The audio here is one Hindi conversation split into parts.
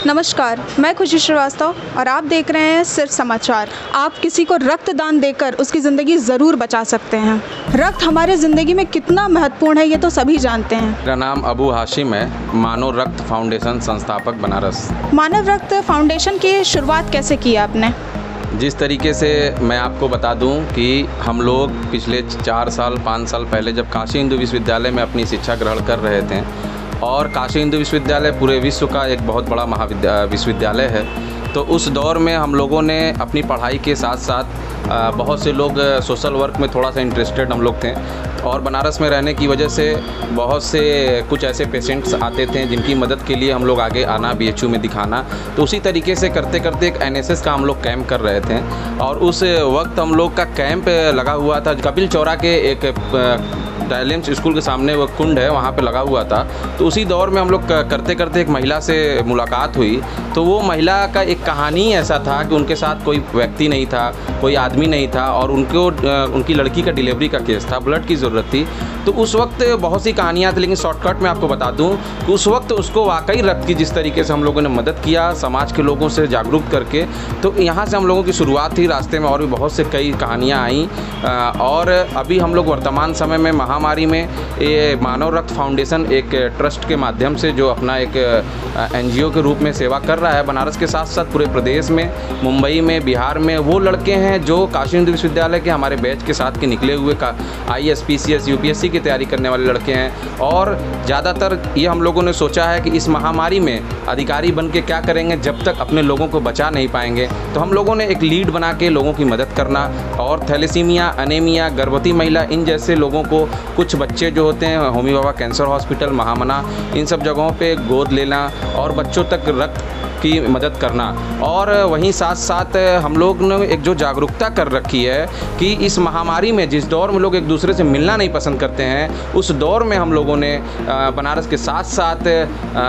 नमस्कार, मैं खुशी श्रीवास्तव और आप देख रहे हैं सिर्फ समाचार। आप किसी को रक्तदान देकर उसकी ज़िंदगी ज़रूर बचा सकते हैं। रक्त हमारे ज़िंदगी में कितना महत्वपूर्ण है ये तो सभी जानते हैं। मेरा नाम अबू हाशिम है, मानव रक्त फाउंडेशन संस्थापक बनारस। मानव रक्त फाउंडेशन की शुरुआत कैसे की आपने? जिस तरीके से मैं आपको बता दूं कि हम लोग पिछले 4 साल 5 साल पहले जब काशी हिंदू विश्वविद्यालय में अपनी शिक्षा ग्रहण कर रहे थे, और काशी हिंदू विश्वविद्यालय पूरे विश्व का एक बहुत बड़ा विश्वविद्यालय है, तो उस दौर में हम लोगों ने अपनी पढ़ाई के साथ साथ बहुत से लोग सोशल वर्क में थोड़ा सा इंटरेस्टेड हम लोग थे, और बनारस में रहने की वजह से बहुत से कुछ ऐसे पेशेंट्स आते थे जिनकी मदद के लिए हम लोग आगे आना, बीएचयू में दिखाना। तो उसी तरीके से करते करते एक एनएसएस का हम लोग कैंप कर रहे थे, और उस वक्त हम लोग का कैंप लगा हुआ था कपिल चौरा के एक टाइलेंस स्कूल के सामने वो कुंड है, वहाँ पे लगा हुआ था। तो उसी दौर में हम लोग करते करते एक महिला से मुलाकात हुई। तो वो महिला का एक कहानी ऐसा था कि उनके साथ कोई व्यक्ति नहीं था, कोई आदमी नहीं था, और उनकी लड़की का डिलीवरी का केस था, ब्लड की ज़रूरत थी। तो उस वक्त बहुत सी कहानियाँ थी, लेकिन शॉर्टकट में आपको बता दूँ कि उस वक्त उसको वाकई रक्त की जिस तरीके से हम लोगों ने मदद किया, समाज के लोगों से जागरूक करके, तो यहाँ से हम लोगों की शुरुआत थी। रास्ते में और भी बहुत से कई कहानियाँ आई, और अभी हम लोग वर्तमान समय में महामारी में ये मानव रक्त फाउंडेशन एक ट्रस्ट के माध्यम से जो अपना एक एनजीओ के रूप में सेवा कर रहा है बनारस के साथ साथ पूरे प्रदेश में, मुंबई में, बिहार में। वो लड़के हैं जो काशी हिंदू विश्वविद्यालय के हमारे बैच के साथ के निकले हुए का आईएएस, पीसीएस, यूपीएससी की तैयारी करने वाले लड़के हैं। और ज़्यादातर ये हम लोगों ने सोचा है कि इस महामारी में अधिकारी बन के क्या करेंगे जब तक अपने लोगों को बचा नहीं पाएंगे। तो हम लोगों ने एक लीड बना के लोगों की मदद करना, और थैलेसीमिया, अनेमिया, गर्भवती महिला, इन जैसे लोगों को, कुछ बच्चे जो होते हैं होमी बाबा कैंसर हॉस्पिटल, महामना, इन सब जगहों पे गोद लेना और बच्चों तक रक्त की मदद करना। और वहीं साथ साथ हम लोग ने एक जो जागरूकता कर रखी है कि इस महामारी में जिस दौर में लोग एक दूसरे से मिलना नहीं पसंद करते हैं, उस दौर में हम लोगों ने बनारस के साथ साथ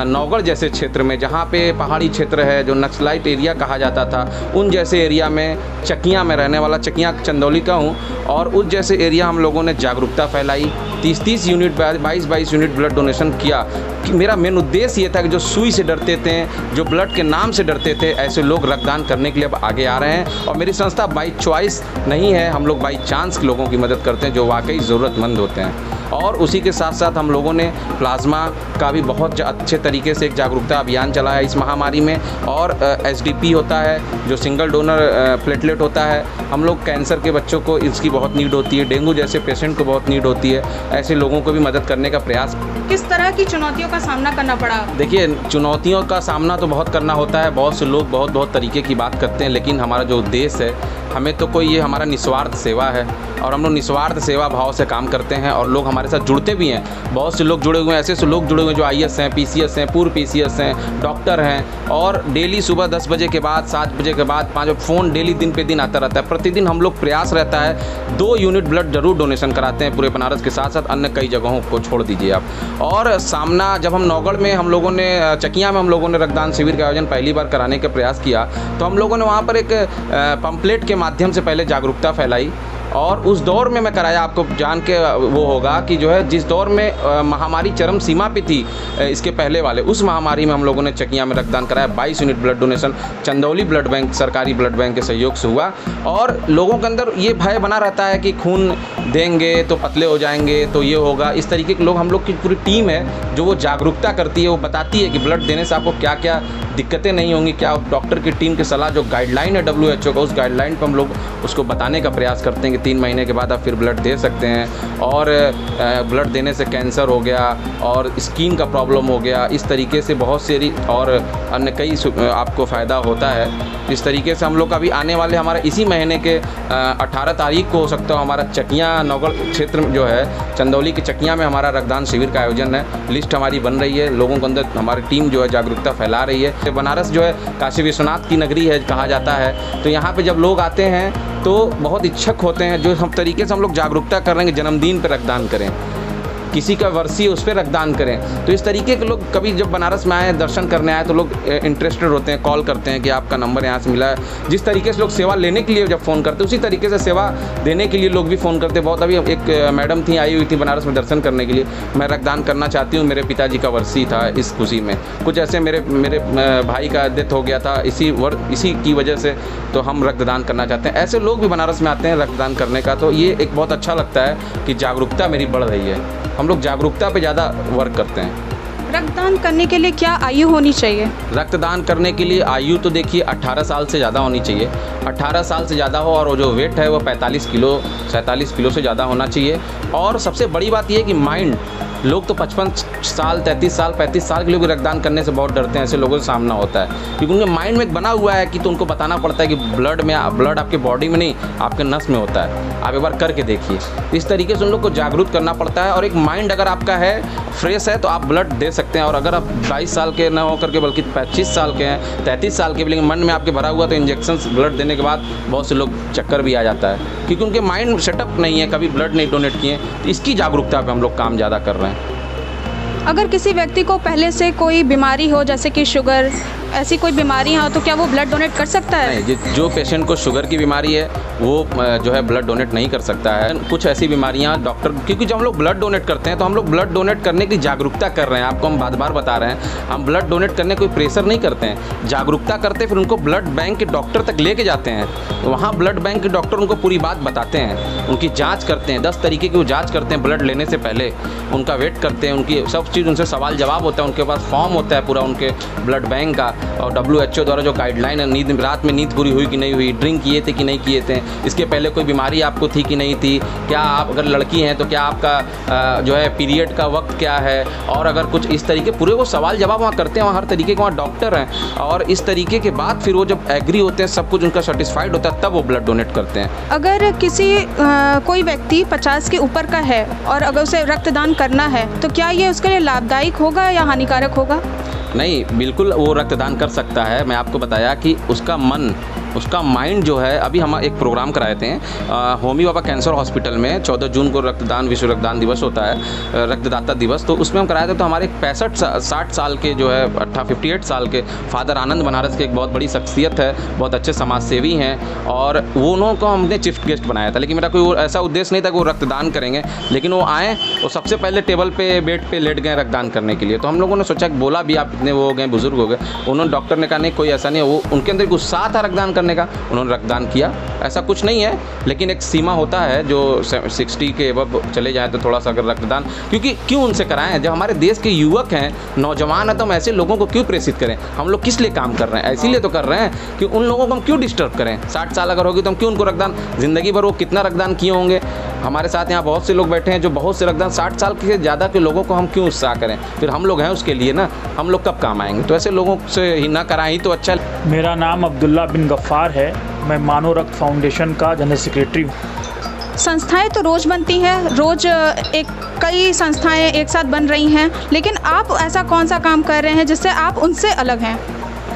नौगढ़ जैसे क्षेत्र में, जहाँ पे पहाड़ी क्षेत्र है जो नक्सलाइट एरिया कहा जाता था, उन जैसे एरिया में, चकिया में रहने वाला, चकिया चंदौली का हूँ, और उस जैसे एरिया हम लोगों ने जागरूकता फैलाई। 30-30 यूनिट, 22-22 यूनिट ब्लड डोनेशन किया। कि मेरा मेन उद्देश्य ये था कि जो सुई से डरते थे, जो ब्लड के नाम से डरते थे, ऐसे लोग रक्तदान करने के लिए अब आगे आ रहे हैं। और मेरी संस्था बाई चॉइस नहीं है, हम लोग बाई चांस लोगों की मदद करते हैं जो वाकई ज़रूरतमंद होते हैं। और उसी के साथ साथ हम लोगों ने प्लाज्मा का भी बहुत अच्छे तरीके से एक जागरूकता अभियान चलाया इस महामारी में। और एसडीपी होता है जो सिंगल डोनर प्लेटलेट होता है, हम लोग कैंसर के बच्चों को इसकी बहुत नीड होती है, डेंगू जैसे पेशेंट को बहुत नीड होती है, ऐसे लोगों को भी मदद करने का प्रयास। किस तरह की चुनौतियों का सामना करना पड़ा? देखिए, चुनौतियों का सामना तो बहुत करना होता है। बहुत से लोग बहुत तरीके की बात करते हैं, लेकिन हमारा जो उद्देश्य है, हमें तो कोई, ये हमारा निस्वार्थ सेवा है, और हम लोग निस्वार्थ सेवा भाव से काम करते हैं, और लोग हमारे साथ जुड़ते भी हैं। बहुत से लोग जुड़े हुए हैं, ऐसे लोग जुड़े हुए हैं जो आईएएस हैं, पीसीएस हैं, पूर्व पीसीएस हैं, डॉक्टर हैं, और डेली सुबह 10 बजे के बाद, 7 बजे के बाद 5 फ़ोन डेली दिन पे दिन आता रहता है। प्रतिदिन हम लोग प्रयास रहता है 2 यूनिट ब्लड जरूर डोनेशन कराते हैं पूरे बनारस के साथ साथ अन्य कई जगहों को छोड़ दीजिए आप। और सामना जब हम नौगढ़ में हम लोगों ने, चकिया में हम लोगों ने रक्तदान शिविर का आयोजन पहली बार कराने का प्रयास किया, तो हम लोगों ने वहाँ पर एक पंपलेट के माध्यम से पहले जागरूकता फैलाई। और उस दौर में मैं कराया, आपको जान के वो होगा कि जो है जिस दौर में महामारी चरम सीमा पे थी इसके पहले वाले, उस महामारी में हम लोगों ने चकिया में रक्तदान कराया। 22 unit blood donation Chandauli blood bank, सरकारी ब्लड बैंक के सहयोग से हुआ। और लोगों के अंदर ये भय बना रहता है कि खून देंगे तो पतले हो जाएंगे, तो ये होगा, इस तरीके के लोग, हम लोग की पूरी टीम है जो वो जागरूकता करती है, वो बताती है कि ब्लड देने से आपको क्या क्या दिक्कतें नहीं होंगी, क्या डॉक्टर की टीम की सलाह, जो गाइडलाइन है WHO का, उस गाइडलाइन पर हम लोग उसको बताने का प्रयास करते हैं कि 3 महीने के बाद आप फिर ब्लड दे सकते हैं। और ब्लड देने से कैंसर हो गया और स्किन का प्रॉब्लम हो गया, इस तरीके से बहुत सारी और अन्य कई आपको फ़ायदा होता है। इस तरीके से हम लोग अभी आने वाले, हमारा इसी महीने के 18 तारीख को हो सकता है, हमारा चकिया नौगढ़ क्षेत्र में जो है, चंदौली के चकिया में हमारा रक्तदान शिविर का आयोजन है। लिस्ट हमारी बन रही है, लोगों के अंदर हमारी टीम जो है जागरूकता फैला रही है। बनारस जो है काशी विश्वनाथ की नगरी है कहा जाता है, तो यहाँ पे जब लोग आते हैं तो बहुत इच्छुक होते हैं, जो हम तरीके से हम लोग जागरूकता कर रहे हैं कि जन्मदिन पर रक्तदान करें। किसी का वर्षी है उस पर रक्तदान करें। तो इस तरीके के लोग कभी जब बनारस में आए, दर्शन करने आए, तो लोग इंटरेस्टेड होते हैं, कॉल करते हैं कि आपका नंबर यहाँ से मिला है। जिस तरीके से लोग सेवा लेने के लिए जब फ़ोन करते उसी तरीके से सेवा देने के लिए लोग भी फ़ोन करते। बहुत अभी एक मैडम थी, आई हुई थी बनारस में दर्शन करने के लिए, मैं रक्तदान करना चाहती हूँ, मेरे पिताजी का वर्षी था, इस खुशी में कुछ ऐसे मेरे भाई का डेथ हो गया था इसी की वजह से, तो हम रक्तदान करना चाहते हैं। ऐसे लोग भी बनारस में आते हैं रक्तदान करने का। तो ये एक बहुत अच्छा लगता है कि जागरूकता मेरी बढ़ रही है। हम लोग जागरूकता पे ज़्यादा वर्क करते हैं। रक्तदान करने के लिए क्या आयु होनी चाहिए? रक्तदान करने के लिए आयु तो देखिए 18 साल से ज़्यादा होनी चाहिए। 18 साल से ज़्यादा हो और जो वेट है वो 45 किलो 47 किलो से ज़्यादा होना चाहिए। और सबसे बड़ी बात ये है कि माइंड, लोग तो 55 साल 33 साल 35 साल के लोग रक्तदान करने से बहुत डरते हैं। ऐसे लोगों से सामना होता है क्योंकि उनके माइंड में एक बना हुआ है कि तो उनको बताना पड़ता है कि ब्लड आपके बॉडी में नहीं, आपके नस में होता है। आप एक बार करके देखिए। इस तरीके से उन लोग को जागरूक करना पड़ता है। और एक माइंड अगर आपका है, फ्रेश है, तो आप ब्लड दे सकते हैं। और अगर आप 22 साल के न होकर के बल्कि 25 साल के हैं, 33 साल के भी, लेकिन मन में आपके भरा हुआ, तो इंजेक्शन ब्लड देने के बाद बहुत से लोग चक्कर भी आ जाता है क्योंकि उनके माइंड सेटअप नहीं है, कभी ब्लड नहीं डोनेट किए। तो इसकी जागरूकता पे हम लोग काम ज़्यादा कर रहे हैं। अगर किसी व्यक्ति को पहले से कोई बीमारी हो, जैसे कि शुगर, ऐसी कोई बीमारी हो, तो क्या वो ब्लड डोनेट कर सकता है? नहीं, जो पेशेंट को शुगर की बीमारी है वो जो है ब्लड डोनेट नहीं कर सकता है। कुछ ऐसी बीमारियां डॉक्टर, क्योंकि जब हम लोग ब्लड डोनेट करते हैं तो हम लोग ब्लड डोनेट करने की जागरूकता कर रहे हैं। आपको हम बार-बार बता रहे हैं, हम ब्लड डोनेट करने कोई प्रेशर नहीं करते हैं, जागरूकता करते हैं। फिर उनको ब्लड बैंक के डॉक्टर तक लेके जाते हैं। वहाँ ब्लड बैंक के डॉक्टर उनको पूरी बात बताते हैं, उनकी जाँच करते हैं, 10 तरीके की वो जाँच करते हैं ब्लड लेने से पहले, उनका वेट करते हैं, उनकी सब चीज़, उनसे सवाल जवाब होता है, उनके पास फॉर्म होता है पूरा उनके ब्लड बैंक का। और WHO द्वारा जो गाइडलाइन है, नींद रात में नींद पूरी हुई कि नहीं हुई, ड्रिंक किए थे कि नहीं किए थे, इसके पहले कोई बीमारी आपको थी कि नहीं थी, क्या आप अगर लड़की हैं तो क्या आपका जो है पीरियड का वक्त क्या है, और अगर कुछ इस तरीके पूरे वो सवाल जवाब वहाँ करते हैं। वहाँ हर तरीके के वहाँ डॉक्टर हैं। और इस तरीके के बाद फिर वो जब एग्री होते हैं, सब कुछ उनका सेटिस्फाइड होता है, तब वो ब्लड डोनेट करते हैं। अगर कोई व्यक्ति 50 के ऊपर का है और अगर उसे रक्तदान करना है तो क्या ये उसके लिए लाभदायक होगा या हानिकारक होगा? नहीं, बिल्कुल वो रक्तदान कर सकता है। मैं आपको बताया कि उसका मन, उसका माइंड जो है, अभी हम एक प्रोग्राम कराए थे होमी बाबा कैंसर हॉस्पिटल में। 14 जून को रक्तदान, विश्व रक्तदान दिवस होता है, रक्तदाता दिवस, तो उसमें हम कराए थे। तो हमारे 60 साल के जो है 58 साल के फादर आनंद बनारस के एक बहुत बड़ी शख्सियत है, बहुत अच्छे समाज सेवी हैं, और वो उनको हमने चीफ गेस्ट बनाया था। लेकिन मेरा कोई ऐसा उद्देश्य नहीं था कि वो रक्तदान करेंगे, लेकिन वो आए, वो सबसे पहले टेबल पे बेड पे लेट गए रक्तदान करने के लिए। तो हम लोगों ने सोचा, बोला भी, आप इतने वो हो गए, बुजुर्ग हो गए। उन्होंने, डॉक्टर ने कहा नहीं, कोई ऐसा नहीं है, वो उनके अंदर उत्साह था रक्तदान करने का, उन्होंने रक्तदान किया। ऐसा कुछ नहीं है, लेकिन एक सीमा होता है, जो 60 के अब चले जाए तो थोड़ा सा अगर रक्तदान, क्योंकि क्यों उनसे कराएं? जब हमारे देश के युवक हैं, नौजवान हैं, तो हम ऐसे लोगों को क्यों प्रेषित करें? हम लोग किस लिए काम कर रहे हैं? इसीलिए तो कर रहे हैं कि उन लोगों को हम क्यों डिस्टर्ब करें। 60 साल अगर होगी तो हम क्यों उनको रक्तदान, ज़िंदगी भर वो कितना रक्तदान किए होंगे। हमारे साथ यहाँ बहुत से लोग बैठे हैं जो बहुत से रक्तदान, 60 साल के ज़्यादा के लोगों को हम क्यों उत्साह करें? फिर हम लोग हैं उसके लिए ना, हम लोग कब काम आएंगे? तो ऐसे लोगों से ही ना कराएं ही तो अच्छा। मेरा नाम अब्दुल्ला बिन गफ़ार है, मैं मानव रक्त फाउंडेशन का जनरल सेक्रेटरी हूँ। संस्थाएं तो रोज़ बनती हैं, रोज़ कई संस्थाएं एक साथ बन रही हैं, लेकिन आप ऐसा कौन सा काम कर रहे हैं जिससे आप उनसे अलग हैं?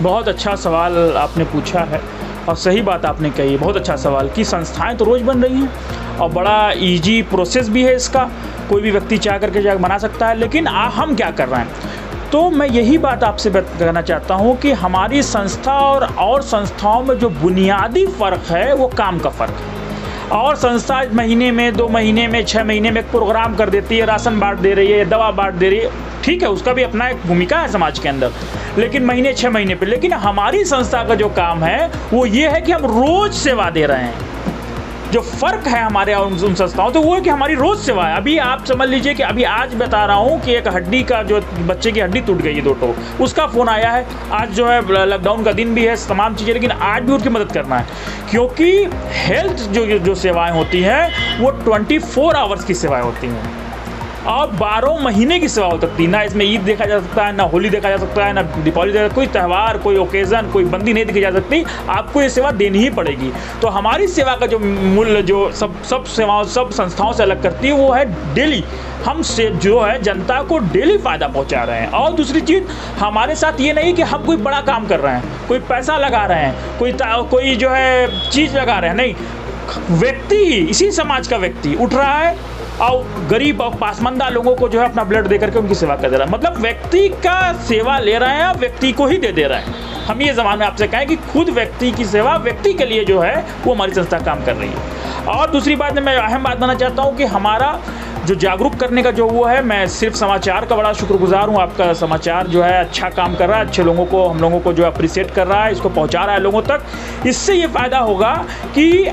बहुत अच्छा सवाल आपने पूछा है और सही बात आपने कही है। बहुत अच्छा सवाल कि संस्थाएं तो रोज़ बन रही हैं और बड़ा इजी प्रोसेस भी है इसका, कोई भी व्यक्ति चाह करके जाकर बना सकता है। लेकिन हम क्या कर रहे हैं, तो मैं यही बात आपसे कहना चाहता हूँ कि हमारी संस्था और संस्थाओं में जो बुनियादी फ़र्क है वो काम का फ़र्क है। और संस्था महीने में, 2 महीने में, 6 महीने में एक प्रोग्राम कर देती है, राशन बांट दे रही है, दवा बांट दे रही है, ठीक है, उसका भी अपना एक भूमिका है समाज के अंदर, लेकिन महीने 6 महीने पे। लेकिन हमारी संस्था का जो काम है वो ये है कि हम रोज़ सेवा दे रहे हैं। जो फ़र्क है हमारे और उन संस्थाओं, तो वो है कि हमारी रोज़ सेवा है। अभी आप समझ लीजिए कि अभी आज बता रहा हूँ कि एक हड्डी का, जो बच्चे की हड्डी टूट गई है 2 टोक, उसका फ़ोन आया है। आज जो है लॉकडाउन का दिन भी है, तमाम चीज़ें, लेकिन आज भी उनकी मदद करना है, क्योंकि हेल्थ जो सेवाएँ होती हैं वो 24 आवर्स की सेवाएँ होती हैं और 12 महीने की सेवा हो सकती है। ना इसमें ईद देखा जा सकता है, ना होली देखा जा सकता है, ना दीपावली देखा, कोई त्यौहार, कोई ओकेज़न, कोई बंदी नहीं देखी जा सकती। आपको ये सेवा देनी ही पड़ेगी। तो हमारी सेवा का जो मूल्य, जो सब सेवाओं, सब संस्थाओं से अलग करती है, वो है डेली हम से जो है जनता को डेली फ़ायदा पहुंचा रहे हैं। और दूसरी चीज़, हमारे साथ ये नहीं कि हम कोई बड़ा काम कर रहे हैं, कोई पैसा लगा रहे हैं, कोई जो है चीज़ लगा रहे हैं, नहीं। व्यक्ति ही, इसी समाज का व्यक्ति उठ रहा है, और गरीब और पासमंदा लोगों को जो है अपना ब्लड दे करके उनकी सेवा कर दे रहा है। मतलब व्यक्ति का सेवा ले रहे हैं, व्यक्ति को ही दे रहे हैं। हम ये ज़माने में आपसे कहें कि खुद व्यक्ति की सेवा व्यक्ति के लिए जो है वो हमारी संस्था काम कर रही है। और दूसरी बात मैं अहम बात बताना चाहता हूँ कि हमारा जो जागरूक करने का जो वो है, मैं सिर्फ समाचार का बड़ा शुक्रगुजार हूँ। आपका समाचार जो है अच्छा काम कर रहा है, अच्छे लोगों को, हम लोगों को जो अप्रिशिएट कर रहा है, इसको पहुँचा रहा है लोगों तक। इससे ये फ़ायदा होगा कि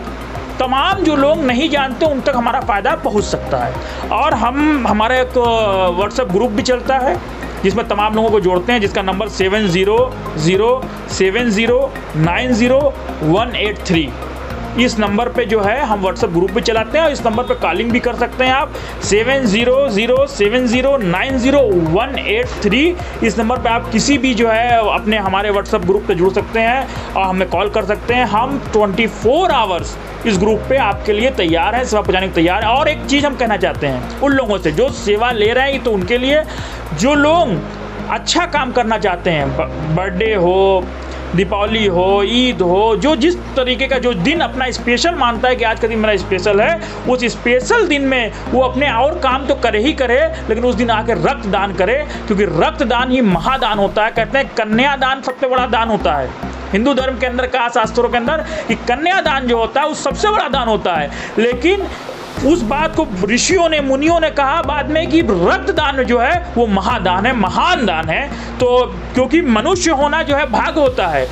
तमाम जो लोग नहीं जानते उन तक हमारा फ़ायदा पहुँच सकता है। और हमारा एक व्हाट्सएप ग्रुप भी चलता है जिसमें तमाम लोगों को जोड़ते हैं, जिसका नंबर 7007090183। इस नंबर पे जो है हम व्हाट्सएप ग्रुप भी चलाते हैं और इस नंबर पे कॉलिंग भी कर सकते हैं आप 7007090183। इस नंबर पे आप किसी भी जो है अपने हमारे व्हाट्सएप ग्रुप पे जुड़ सकते हैं और हमें कॉल कर सकते हैं। हम 24 आवर्स इस ग्रुप पे आपके लिए तैयार हैं, सेवा पहुँचाने को तैयार है। और एक चीज़ हम कहना चाहते हैं उन लोगों से जो सेवा ले रहे हैं, तो उनके लिए जो लोग अच्छा काम करना चाहते हैं, बर्थडे हो, दीपावली हो, ईद हो, जो जिस तरीके का जो दिन अपना स्पेशल मानता है कि आज का दिन मेरा स्पेशल है, उस स्पेशल दिन में वो अपने और काम तो करे ही करे, लेकिन उस दिन आके रक्तदान करे, क्योंकि रक्तदान ही महादान होता है। कहते हैं कन्यादान सबसे बड़ा दान होता है। हिंदू धर्म के अंदर कहा, शास्त्रों के अंदर, कि कन्यादान जो होता है वो सबसे बड़ा दान होता है। लेकिन उस बात को ऋषियों ने, मुनियों ने कहा बाद में कि रक्तदान जो है वो महादान है, महान दान है। तो क्योंकि मनुष्य होना जो है भाग होता है,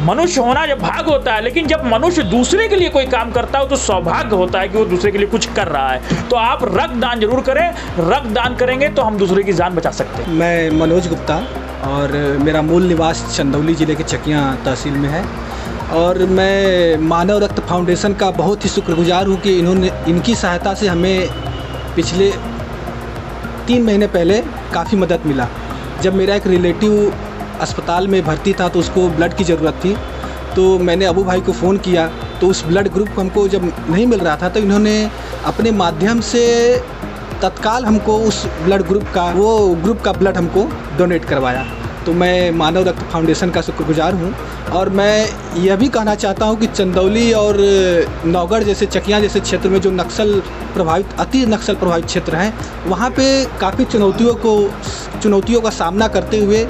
मनुष्य होना जब भाग होता है, लेकिन जब मनुष्य दूसरे के लिए कोई काम करता है तो सौभाग्य होता है कि वो दूसरे के लिए कुछ कर रहा है। तो आप रक्तदान जरूर करें, रक्तदान करेंगे तो हम दूसरे की जान बचा सकते हैं। मैं मनोज गुप्ता और मेरा मूल निवास चंदौली ज़िले के चकिया तहसील में है और मैं मानव रक्त फाउंडेशन का बहुत ही शुक्रगुजार हूँ कि इनकी सहायता से हमें पिछले 3 महीने पहले काफ़ी मदद मिला। जब मेरा एक रिलेटिव अस्पताल में भर्ती था तो उसको ब्लड की ज़रूरत थी, तो मैंने अबू भाई को फ़ोन किया, तो उस ब्लड ग्रुप हमको जब नहीं मिल रहा था तो इन्होंने अपने माध्यम से तत्काल हमको उस ब्लड ग्रुप का ब्लड हमको डोनेट करवाया। तो मैं मानव रक्त फाउंडेशन का शुक्रगुजार हूँ। और मैं यह भी कहना चाहता हूँ कि चंदौली और नौगढ़ जैसे, चकिया जैसे क्षेत्र में जो अति नक्सल प्रभावित क्षेत्र हैं, वहाँ पे काफ़ी चुनौतियों का सामना करते हुए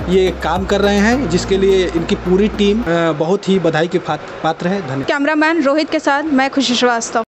ये काम कर रहे हैं, जिसके लिए इनकी पूरी टीम बहुत ही बधाई के पात्र है। धन्यवाद। कैमरामैन रोहित के साथ मैं खुशी श्रीवास्तव।